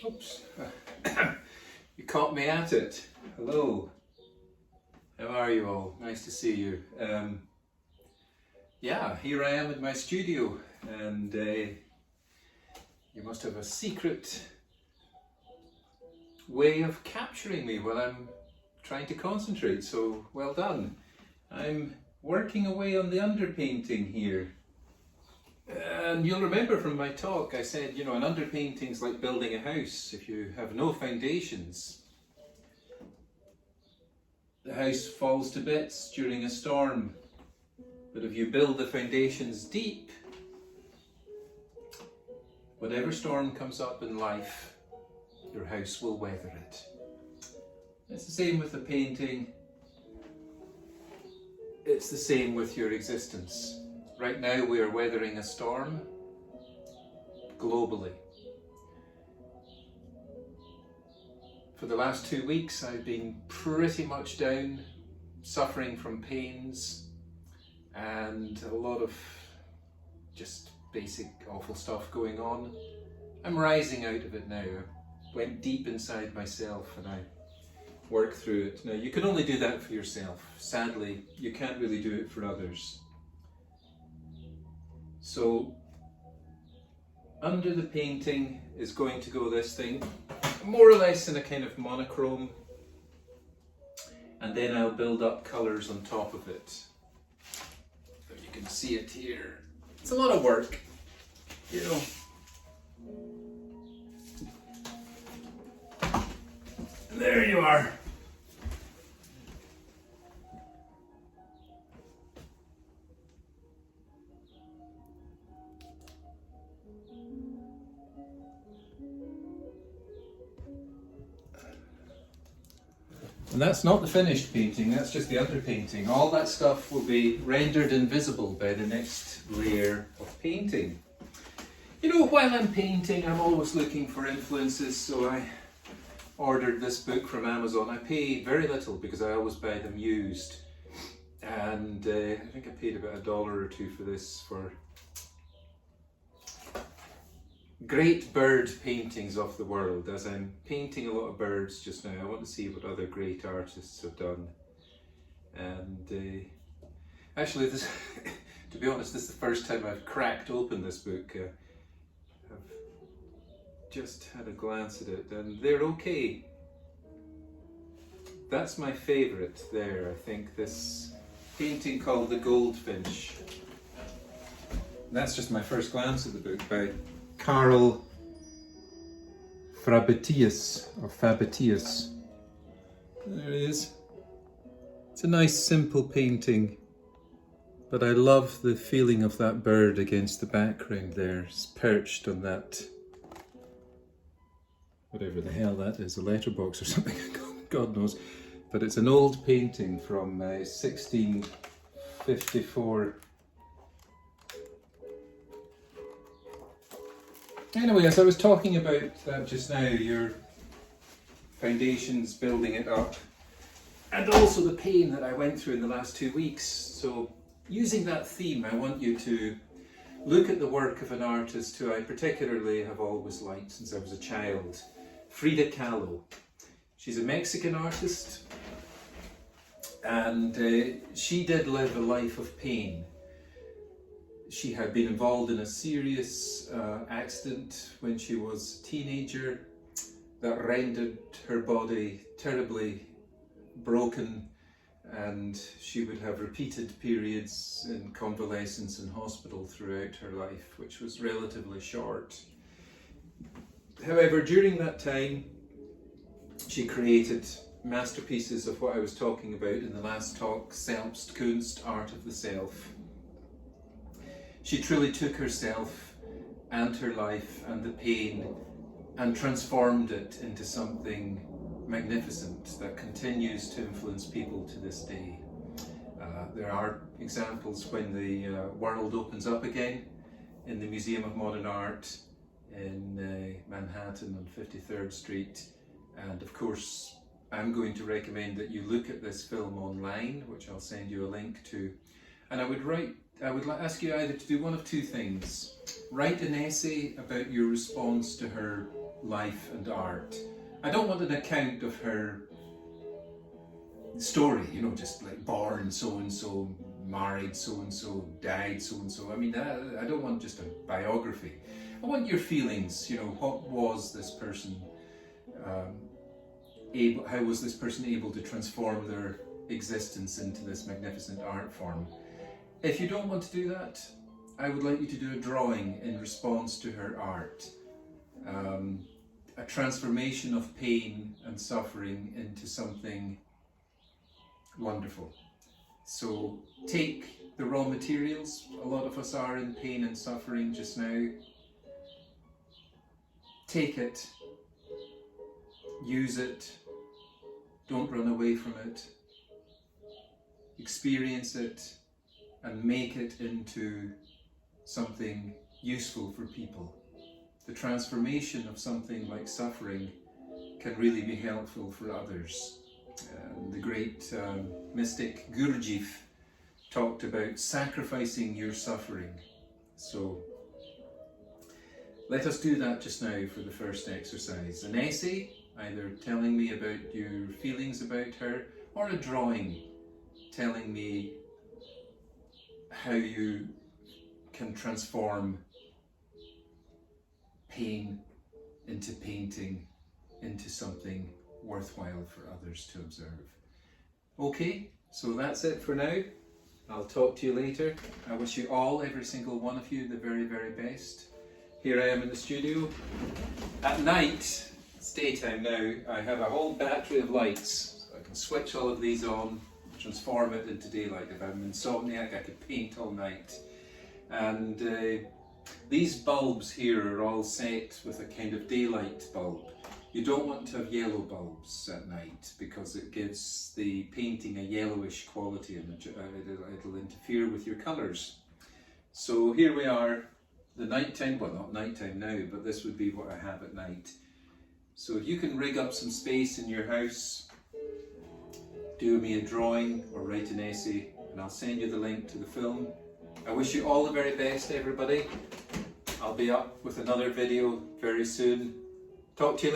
Oops. You caught me at it. Hello. How are you all? Nice to see you. Yeah, here I am in my studio, and you must have a secret way of capturing me while I'm trying to concentrate, so well done. I'm working away on the underpainting here. And you'll remember from my talk, I said, you know, an underpainting is like building a house. If you have no foundations, the house falls to bits during a storm. But if you build the foundations deep, whatever storm comes up in life, your house will weather it. It's the same with the painting. It's the same with your existence. Right now we are weathering a storm globally. For the last 2 weeks I've been pretty much down, suffering from pains and a lot of just basic awful stuff going on. I'm rising out of it now. I went deep inside myself and I worked through it. Now you can only do that for yourself. Sadly, you can't really do it for others. So, under the painting is going to go this thing, more or less in a kind of monochrome, and then I'll build up colours on top of it. So you can see it here. It's a lot of work, you know. And there you are. And that's not the finished painting, that's just the underpainting. All that stuff will be rendered invisible by the next layer of painting. You know, while I'm painting, I'm always looking for influences, so I ordered this book from Amazon. I pay very little because I always buy them used. And I think I paid about $1 or $2 for this, for great bird paintings of the world. As I'm painting a lot of birds just now, I want to see what other great artists have done. And actually, this, to be honest, this is the first time I've cracked open this book. I've just had a glance at it, and they're okay. That's my favourite there, I think, this painting called The Goldfinch. That's just my first glance at the book, by Karl Fabitius, or Fabitius. There it is. It's a nice simple painting, but I love the feeling of that bird against the background there. It's perched on that, whatever the hell that is, a letterbox or something, God knows. But it's an old painting from 1654. Anyway, as I was talking about that just now, your foundations, building it up, and also the pain that I went through in the last 2 weeks. So using that theme, I want you to look at the work of an artist who I particularly have always liked since I was a child, Frida Kahlo. She's a Mexican artist, and she did live a life of pain. She had been involved in a serious accident when she was a teenager that rendered her body terribly broken, and she would have repeated periods in convalescence in hospital throughout her life, which was relatively short. However, during that time, she created masterpieces of what I was talking about in the last talk, Selbstkunst, Art of the Self. She truly took herself and her life and the pain and transformed it into something magnificent that continues to influence people to this day. There are examples when the world opens up again in the Museum of Modern Art in Manhattan on 53rd Street. And of course, I'm going to recommend that you look at this film online, which I'll send you a link to. And I would ask you either to do one of two things. Write an essay about your response to her life and art. I don't want an account of her story, you know, just like born so-and-so, married so-and-so, died so-and-so. I mean, I don't want just a biography. I want your feelings, you know, what was this person how was this person able to transform their existence into this magnificent art form? If you don't want to do that, I would like you to do a drawing in response to her art. A transformation of pain and suffering into something wonderful. So take the raw materials. A lot of us are in pain and suffering just now. Take it, use it, don't run away from it, experience it and make it into something useful for people. The transformation of something like suffering can really be helpful for others. The great mystic Gurdjieff talked about sacrificing your suffering. So let us do that just now for the first exercise. An essay, either telling me about your feelings about her, or a drawing telling me how you can transform pain into painting, into something worthwhile for others to observe. Okay, so that's it for now. I'll talk to you later. I wish you all, every single one of you, the very, very best. Here I am in the studio. At night, it's daytime now, I have a whole battery of lights. So I can switch all of these on, transform it into daylight. If I'm insomniac, I could paint all night. And these bulbs here are all set with a kind of daylight bulb. You don't want to have yellow bulbs at night because it gives the painting a yellowish quality and it'll interfere with your colours. So here we are, the nighttime, well not nighttime now, but this would be what I have at night. So if you can rig up some space in your house, do me a drawing or write an essay and I'll send you the link to the film. I wish you all the very best, everybody. I'll be up with another video very soon. Talk to you later.